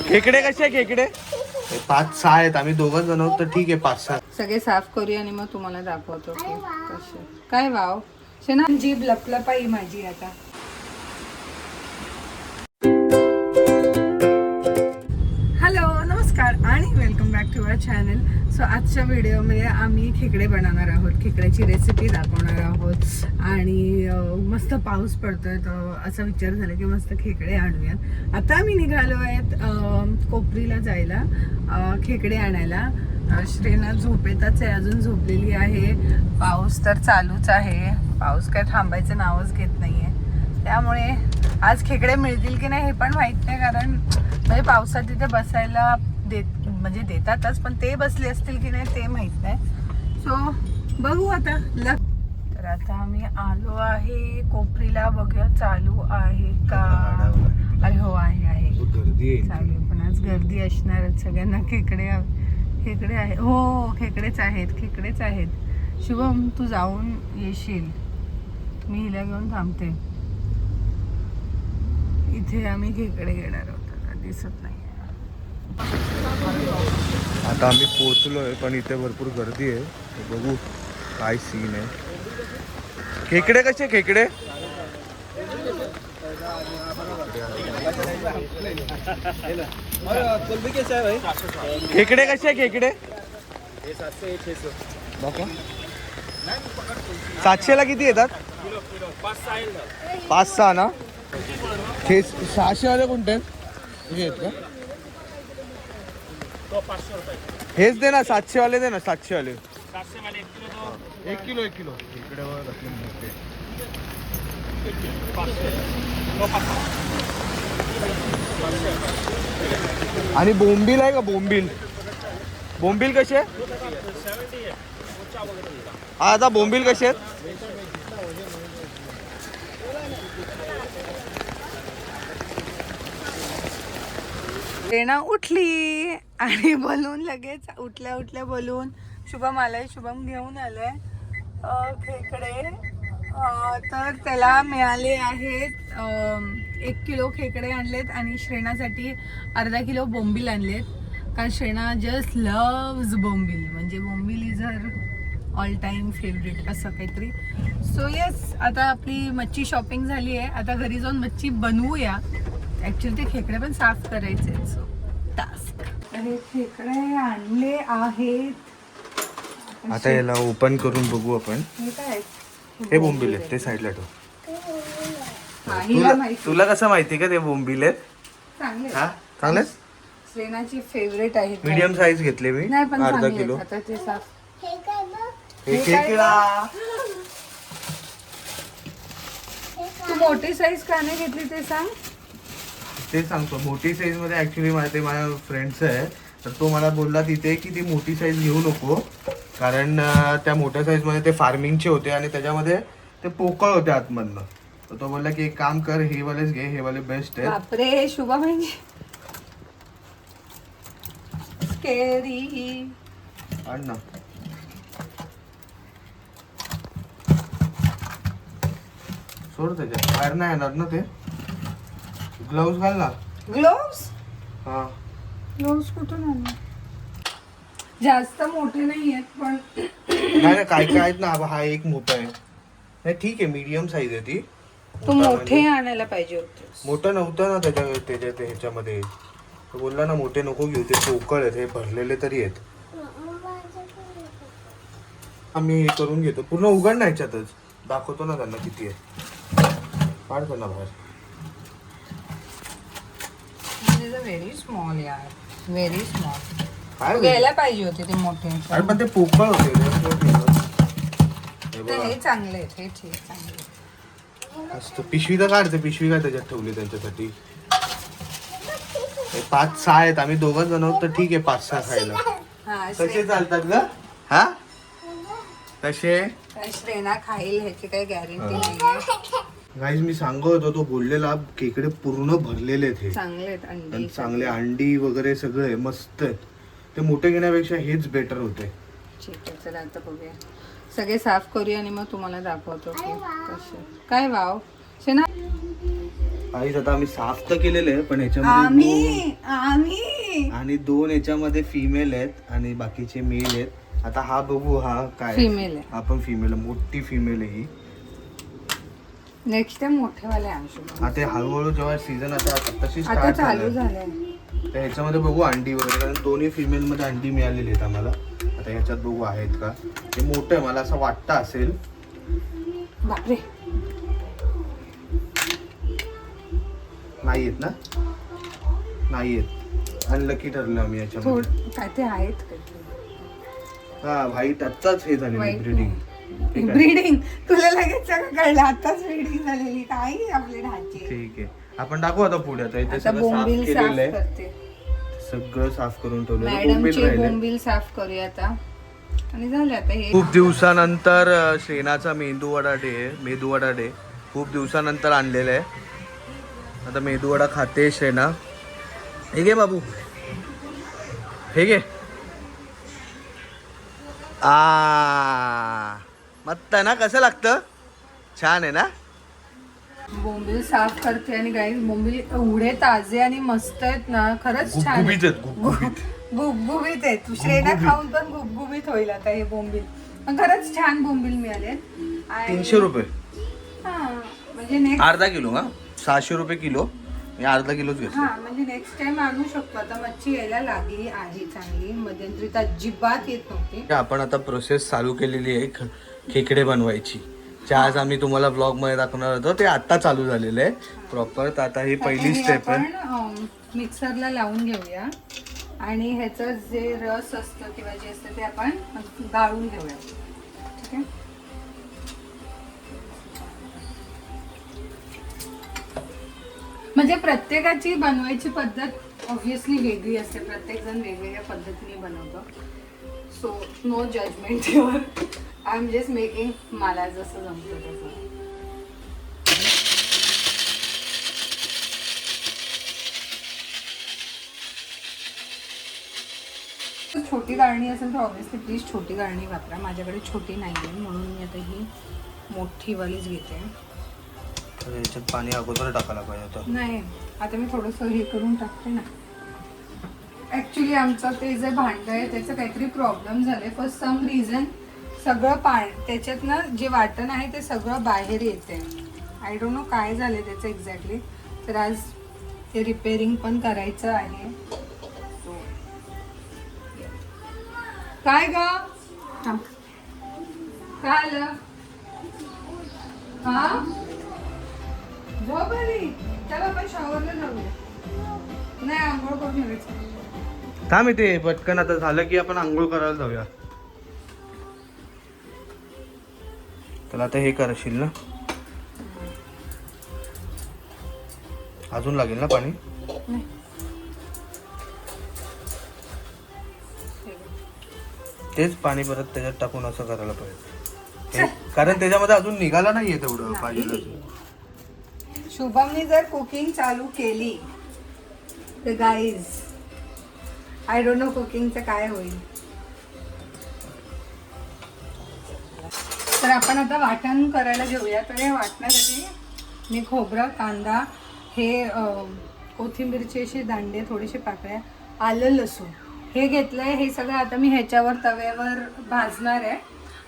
खेकडे कसे आहे खेकडे? 5-6 आहेत, आम्ही 2 जण आहोत तर ठीक आहे 5-6. सगळे साफ करूया आणि मग तुम्हाला दाखवतो की कसे. काय वाव शेना, जीभ लपलपाई माझी आता. हॅलो, नमस्कार आणि welcome back to our channel. So आजच्या व्हिडिओमध्ये आम्ही खेकडे बनवणार आहोत, खेकड्याची रेसिपी दाखवणार आहोत. आणि मस्त पाऊस पडतोय तर असा विचार झाला की मस्त खेकडे आणूयात. आता आम्ही निघालो आहेत कोपरीला जायला खेकडे आणायला. श्रेना झोपेतच आहे, अजून झोपलेली आहे. पाऊस तर चालूच आहे, पाऊस काय थांबायचं नावच घेत नाहीये. त्यामुळे आज खेकडे मिळतील की नाही हे पण माहित नाही, कारण म्हणजे पावसात तिथे बसायला देतातच, पण ते बसले असतील की नाही ते माहित नाही. सो बघू आता. तर आता आम्ही आलो आहे कोपरीला, बघूया चालू आहे का. अरे हो, आहे गर्दी चालू, पण आज गर्दी असणारच. सगळ्यांना खेकडे आहे. हो, खेकडेच आहेत. शुभम, तू जाऊन येशील, मी हिला घेऊन थांबते. इथे आम्ही खेकडे घेणार आहोत, आता दिसत नाही. आता आम्ही पोहोचलोय, पण इथे भरपूर गर्दी आहे. बघू काय सीन आहे. खेकडे कसे? खेकडे खेकडे कसे? खेकडे 700 ला किती येतात? 5-6 ना. 600 वाले कोणते आहेत का? हेच दे ना, 700 वाले दे ना. 700 वाले 1 किलो इकडे आणि बोंबील आहे का? बोंबील कसे? हा, आता बोंबील कसे आहेत? रेना उठली आणि बोलून लगेच उठल्या बोलून शुभम आलाय. शुभम घेऊन आलाय खेकडे. तर त्याला मिळाले आहेत 1 किलो खेकडे आणलेत आणि श्रेणासाठी अर्धा किलो बोंबील आणलेत, कारण श्रेणा जस्ट लव्ज बोंबील. म्हणजे bombil is her all time favourite असं काहीतरी. सो येस, आता आपली मच्छी शॉपिंग झाली आहे. आता घरी जाऊन मच्छी बनवूया. ऍक्च्युली ते खेकडे पण साफ करायचे, सो टास्क. हे खेकडे आणले आहेत. आता याला ओपन करून बघू आपण. हे काय? हे बोंबील आहेत, ते साईडला ठेव. तुला कसं माहिती का ते बोंबील आहेत? चांगले. श्रेणाची फेवरेट आहे. मीडियम साईज घेतले मी, नाही पण अर्धा किलो. आता ते साफ. हे खेकडा. तू मोठी साईज का नाही घेतली ते सांग. ते सांगतो. मोठी साईज मध्ये ऍक्च्युली माझ्या फ्रेंडचं आहे, तर तो मला बोलला तिथे की ती मोठी साईज घेऊ नको, कारण त्या मोठ्या साईज मध्ये ते फार्मिंगचे होते आणि त्याच्यामध्ये ते पोकळ होते आतमधनं. तर तो बोलला की एक काम कर, हे वालेच घे, हे वाले बेस्ट आहे. बापरे शुभा, म्हणजे स्केरी. आण ना. सोड, त्याच्यात बाहेर नाही येणार ना ते. ग्लोव्स घाल ना. ग्लोव्स? हा, ग्लोव्स कुठून आणले? जास्त मोठे नाही आहेत पण नाही काय आहेत ना. हा एक मोठा आहे. नाही ठीक आहे, मीडियम साईज आहे ती. तू मोठे आणायला पाहिजे होते. मोठं नव्हतं ना त्याच्या ह्याच्यामध्ये. तो बोलला ना मोठे नको घेऊ, ते पोकळ आहेत, हे भरलेले तरी आहेत. आम्ही हे करून घेतो, पूर्ण उघड ना ह्याच्यातच दाखवतो ना त्यांना किती आहे. काढतो ना बाहेर. व्हेरी स्मॉल यार, व्हेरी स्मॉल. काय घ्यायला पाहिजे होते ते मोठे. अरे पण ते पोकळ होते. हे चांगले आहेत, हे ठीक चांगले. मस्त. पिशवी तर काढते. पिशवी काय त्याच्यात ठेवली त्यांच्यासाठी. 5-6 आहेत, आम्ही 2 जण आहोत तर ठीक आहे 5-6 खायला. कसे चालतात ग? हा, कसे? श्रेणा खाईल ह्याची काही गॅरंटी नाहीये. गाईज मी सांगत होतो, तो बोललेला खेकडे पूर्ण भरलेले आहेत. हे चांगले आहेत अंडी, चांगले अंडी वगैरे सगळे मस्त आहेत. ते मोठे घेण्यापेक्षा हेच बेटर होते. ठीक आहे, चला आता बघूया. सगळे साफ करूया आणि मग तुम्हाला दाखवतो की कसे. काय वाव शेना. काहीच आता आम्ही साफ तर केलेले आहे पण ह्याच्यामध्ये आम्ही आणि 2 ह्याच्यामध्ये फिमेल आहेत आणि बाकीचे मेल आहेत. आता हा बघू हा काय फिमेल आहे. हा पण फिमेल आहे, मोठी फिमेल आहे ही. नेक्स्ट टाइम मोठेवाले आणू. आता हळूहळू जेव्हा सीझन आता तशी आता स्टार्ट चालू झालं झालंय. तर ह्याच्यामध्ये बघू अंडी वगैरे, कारण दोन्ही फिमेल मध्ये अंडी मिळालेली आहेत आम्हाला. आता ह्याच्यात बघू आहेत का. हे मोठं आहे, मला असं वाटतं असेल. बापरे नाही आहेत ना, नाही आहेत. अनलकी ठरलं आम्ही याच्यामध्ये. थोड काय ते आहेत हा व्हाईट आत्ताच हे झालेली White ब्रीडिंग. ब्रीडिंग. तुला लगेच सगळं कळलं आताच ब्रीडिंग झालेली. काय आपले ढाचे. ठीक आहे, आपण टाकू आता पुढे. आता इथे आता सगळं साफ बोंबील साफ केलेलं आहे, करते. सगळं साफ करून ठेवलेलं. मॅडमचे बोंबील साफ करूया आता. आणि झालं आता हे. खूप दिवसानंतर शेणाचा मेंदूवडा डे खूप दिवसानंतर आणलेला आहे. आता मेंदूवडा खाते शेणा. हे घे बाबू, हे घे. मस्त आहे ना, कसं लागतं? छान आहे ना. बोंबील साफ करते आणि गाईस बोंबील एवढे ताजे आणि मस्त आहेत ना, खरंच छान गुबगुबीत आहेत, गुबगुबीत. गुबगुबीत आहेत. तू श्रेणा खाऊन पण गुबगुबीत होईल आता हे बोंबील. पण खरंच छान बोंबील मिळाले. 300 रुपये म्हणजे नेक्स्ट अर्धा किलो. हा 600 रुपये किलो. मी अर्धा किलोच घेतो. हा म्हणजे नेक्स्ट टाइम आणू शकतो. आता मच्छी यायला लागली आहे चांगली. मध्यंतरी अजिबात येत नव्हती. आपण आता प्रोसेस चालू केलेली आहे खेकडे बनवायची. जे आज आम्ही तुम्हाला ब्लॉग मध्ये दाखवणार होतो ते आता चालू झालेलं आहे प्रॉपर. तर आता ही पहिली स्टेप आहे. आपण मिक्सरला लावून घेऊया आणि ह्याचं जे रस असतं किंवा जे असतं ते आपण गाळून घेऊया. ठीक आहे. म्हणजे प्रत्येकाची बनवायची पद्धत ऑब्व्हियसली वेगळी असते. प्रत्येक जण वेगवेगळ्या पद्धतीने बनवतो. So no judgement your. I am just making. मला जसं जमतं तसं. छोटी गाळणी असेल तर ऑब्व्हियसली प्लीज छोटी गाळणी वापरा. माझ्याकडे छोटी नाही आहे म्हणून मी आता ही मोठीवालीच घेते. याच्यात पाणी अगोदर टाकायला पाहिजे होतं. नाही आता मी थोडंसं हे करून टाकते ना. ॲक्च्युली आमचं ते जे भांडं आहे त्याचं काहीतरी प्रॉब्लेम झालं. फॉर सम रिझन सगळं त्याच्यात ना जे वाटण आहे ते सगळं बाहेर येते. आय डोंट नो काय झालं त्याचं एक्झॅक्टली. तर आज ते रिपेअरिंग पण करायचं आहे. काय ग काय आलं. हा झोप आली. चला आपण शॉवरला जाऊया. नाही आंघोळ करून घ्यायचं. थांब इथे पटकन. आता झालं की आपण आंघोळ करायला जाऊया. तर आता हे करशील ना, अजून लागेल ना पाणी. तेच पाणी परत त्याच्यात टाकून असं करायला पाहिजे, कारण त्याच्यामध्ये अजून निघाला नाहीये तेवढं पाहिजे. शुभमनी जर कुकिंग चालू केली तर गाईज आय डोंट नो कुकिंगचं काय होईल. तर आपण आता वाटण करायला घेऊया. तर हे वाटण्यासाठी मी खोबरं, कांदा, हे कोथिंबीरचे असे दांडे, थोडेसे पाकळ्या, आलं, लसूण हे घेतलंय. हे सगळं आता मी ह्याच्यावर तव्यावर भाजणार आहे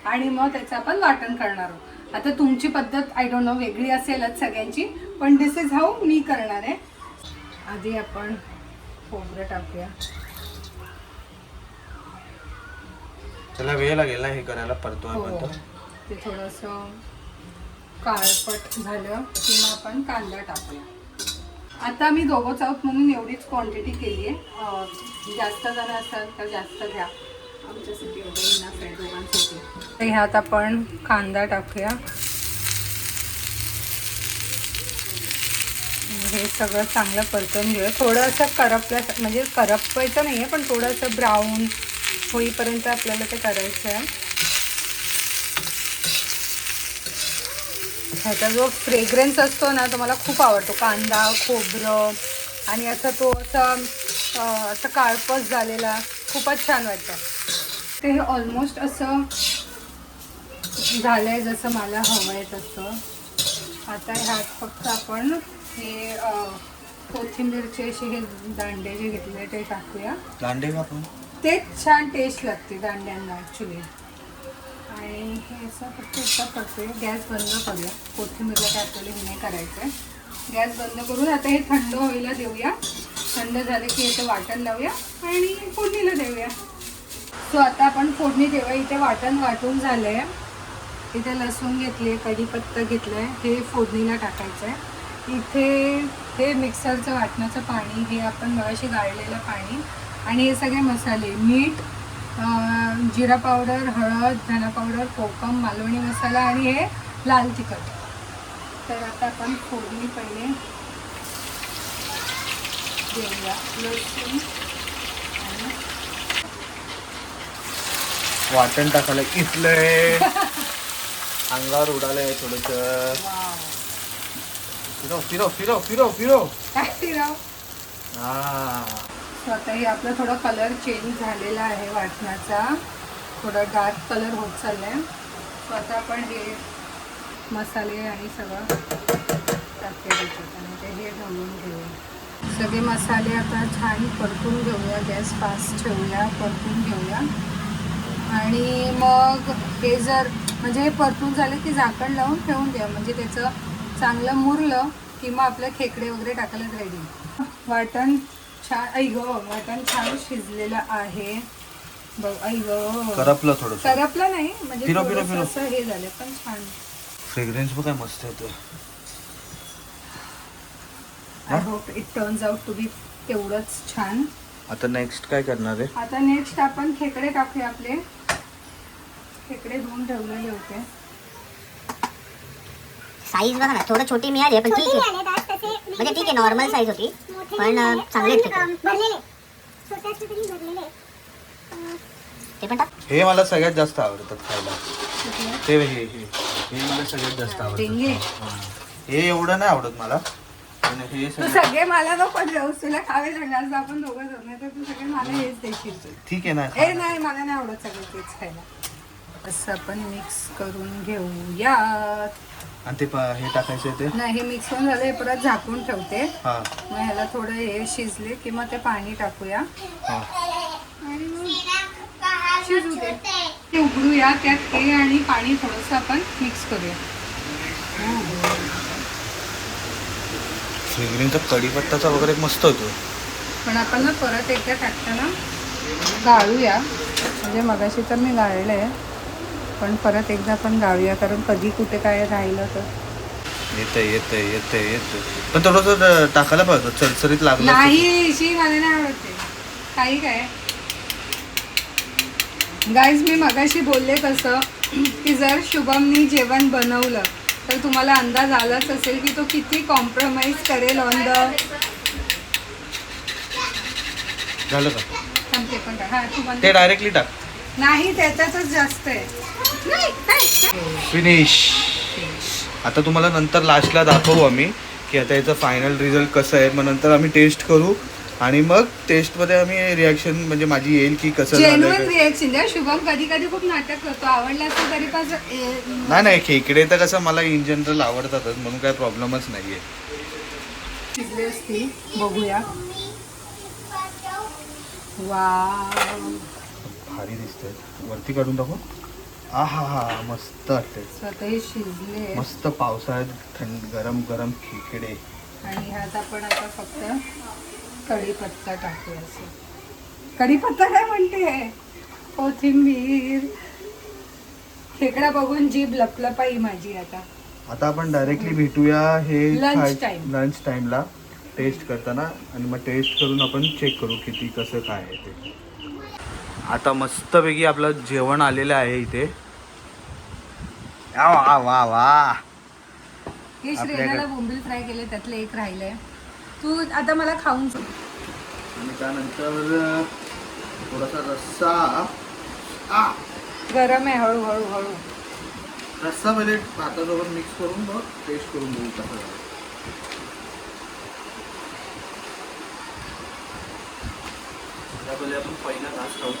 आणि मग त्याचं आपण वाटण करणार आहोत. आता तुमची पद्धत आय डोंट नो वेगळी असेलच सगळ्यांची, पण दिस इज हाऊ मी करणार आहे. आधी आपण खोबरं टाकूया. त्याला वेळ लागेल ना हे करायला परतोय. हो, ते थोडंसं काळपट झालं की मग आपण कांदा टाकूया. आता मी दोघंच आहोत म्हणून एवढीच क्वांटिटी केली आहे. जास्त जण असाल तर जास्त घ्या. आमच्यासाठी एवढं इनफ आहे दोघांसाठी. तर ह्यात आपण कांदा टाकूया. हे सगळं चांगलं परतून घेऊया. थोडं असं करपल्या, म्हणजे करपवायचं नाही आहे पण थोडंसं ब्राऊन होईपर्यंत आपल्याला ते करायचं आहे. ह्याचा जो फ्रेग्रन्स असतो ना तो मला खूप आवडतो. कांदा, खोबरं आणि असं तो असं काळपट झालेला खूपच छान वाटतं. ते हे ऑलमोस्ट असं झालं आहे जसं मला हवं आहे तसं. आता ह्यात फक्त आपण हे कोथिंबीरचे असे हे दांडे जे घेतले ते टाकूया. दांडे का आपण ते छान टेस्ट लागते दांड्यांना ॲक्च्युली. आणि हे असं फक्त एकदा करतोय. गॅस बंद करूया. कोथिंबीरला काय आपल्याला हे नाही करायचं आहे. गॅस बंद करून आता हे थंड व्हायला देऊया. थंड झालं की याचं वाटण लावूया आणि फोडणीला देऊया. सो आता आपण फोडणी देऊया. इथे वाटण वाटून झालं आहे. इथे लसूण घेतले, कढीपत्ता घेतलं आहे, हे फोडणीला टाकायचं आहे. इथे हे मिक्सरचं वाटणाचं पाणी, हे आपण मगाशी गाळलेलं पाणी आणि हे सगळे मसाले, मीठ, जिरा पावडर, हळद, धना पावडर, कोकम, मालवणी मसाला आणि हे लाल तिखट. तर आता आपण फोडणी पहिले देऊया. लसूण आणि वाटण टाकायला इथलंय अंगावर उडालंय थोडस. वाव. फिरो फिरो फिरो फिरो फिरो काय फिरव. हा. स्वतः हे आपलं थोडा कलर चेंज झालेला आहे वाटणाचा. थोडा डार्क कलर होत चाललाय. स्वतः आपण हे मसाले आणि सगळं टाकते आणि ते हे घालून घेऊया. सगळे मसाले आता छान परतून घेऊया. गॅस फास्ट ठेवूया, परतून घेऊया. आणि मग हे जर म्हणजे हे परतून झालं की झाकण लावून ठेवून द्या. म्हणजे त्याचं चांगलं मुरलं की मग आपलं खेकडे वगैरे टाकायला रेडी. वाटण छान वाटण छान शिजलेलं आहे बघ. करपलं थोडं. करपलं नाही म्हणजे फिरो फिरो फिरो. असं हे झालं पण छान. फ्रेग्रन्स पण काय मस्त येतो. I hope it turns out to be तेवढंच छान. आता नेक्स्ट काय करणार आहे? आता नेक्स्ट आपण खेकडे टाकूया. आपले खेकडे धुवून ठेवलेले होते. साईज बघा ना, थोडं छोटी मिळाली आहे पण ठीक आहे. म्हणजे ठीक आहे, नॉर्मल साईज होती पण चांगले ते पण टाक. हे मला सगळ्यात जास्त आवडतात खायला. ते हे मला सगळ्यात जास्त डेंगे. आवडतं. हे एवढं नाही आवडत मला. पण हे तू सगळे मला नको देऊस. तुला खावे सगळ्यात आपण दोघं जण नाही तर तू सगळे मला हेच देशील. ठीक आहे ना. हे नाही मला नाही आवडत सगळं तेच खायला. असं आपण मिक्स करून घेऊया. आणि ते हे टाकायचं ते नाही हे मिक्स होऊन झालं. हे परत झाकून ठेवते. हा मग ह्याला थोडं हे शिजले की मग ते पाणी टाकूया हा. आणि मग शिजू दे. ते उघडूया. त्यात हे आणि पाणी थोडंसं आपण मिक्स करूया. फ्रेग्रन्सचा कढीपत्ताचा वगैरे मस्त होतो. पण आपण ना परत एकदा टाकताना गाळूया. म्हणजे मगाशी तर मी गाळलं आहे पण परत एकदा आपण गाळूया कारण कधी कुठे काय राहिलं तर. येते पण थोडंसं टाकायला पाहिजे. चरचरीत लागलं नाही शी मला नाही आवडते काही काय. गाईज मी मगाशी बोलले कसं की जर शुभमनी जेवण बनवलं तर तुम्हाला अंदाज आलाच असेल की तो किती कॉम्प्रोमाइज करेल ऑन द. झालं का? थांबते पण हा तू बंद. ते डायरेक्टली टाक. नाही त्याच्यातच जास्त आहे. फिनिश. आता तुम्हाला नंतर लास्टला दाखवू आम्ही की आता याचं फायनल रिझल्ट कसं आहे. मग नंतर आम्ही टेस्ट करू आणि मग टेस्टमध्ये आम्ही रिॲक्शन म्हणजे माझी येईल की कसं जेन्युइन झालं. रिएक्शन द्या. शुभम कधी कधी खूप नाटक करतो. आवडला असतो तरी पण नाही खेकडे तर कसं मला इन जनरल आवडतातच म्हणून काय प्रॉब्लेमच नाही आहे. शिजले असतील बघूया. वाव भारी दिसतंय. वरती काढून टाकू. हा मस्त वाटतंय. स्वतः शिजले मस्त पावसाळ्यात गरम गरम खेकडे. आणि ह्यात आपण आता फक्त कढीपत्ता टाकूया. असं कढीपत्ता काय म्हणते. कोथिंबीर. खेकडा बघून जीभ लपलपाई माझी. आता आपण डायरेक्टली भेटूया हे लंच टाइम. लंच टाइमला टेस्ट करताना आणि मग टेस्ट करून आपण चेक करू किती कसं काय आहे ते. आता मस्तपैकी आपलं जेवण आलेलं आहे इथे. वा वा वा. हे श्रेयाला बोंबील फ्राय केले त्यातलं एक राहिलंय. तू आता मला खाऊन सांग. आणि त्यानंतर थोडासा रस्सा. गरम आहे. हळू रस्सा पहिले भातासोबत मिक्स करून मग टेस्ट करून बघू कसं झालं. त्यापहिले आपण पहिला घास खाऊ.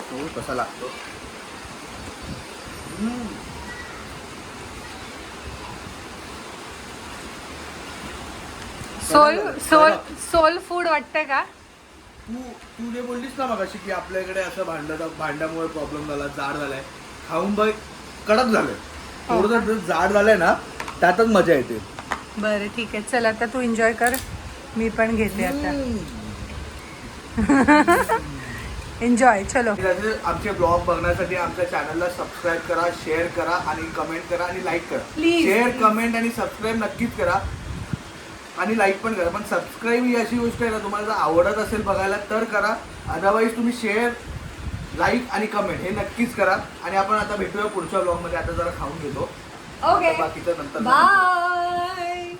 तो कसा लागतो. सोल फूड वाटतंय का? तू जे बोललीस ना मगाशी की आपल्याकडे असं भांड्यामुळे प्रॉब्लेम झाला, जाड झालाय, खाऊन बघ कडक झालंय. थोडं जर जाड झालंय ना त्यातच मजा येते. बरं ठीक आहे, चल आता तू एन्जॉय कर, मी पण घेते आता. एन्जॉय. चलो. आमचे ब्लॉग बघण्यासाठी आमच्या चॅनलला सबस्क्राईब करा, शेअर करा आणि कमेंट करा आणि लाईक करा. Please. शेअर, कमेंट आणि सबस्क्राईब नक्कीच करा आणि लाईक पण करा. पण सबस्क्राईब ही अशी गोष्ट आहे ना, तुम्हाला जर आवडत असेल बघायला तर करा, अदरवाईज तुम्ही शेअर, लाईक आणि कमेंट हे नक्कीच करा. आणि आपण आता भेटूया पुढच्या ब्लॉग मध्ये. आता जरा खाऊन घेतो. ओके, बाकीचं नंतर. बाय.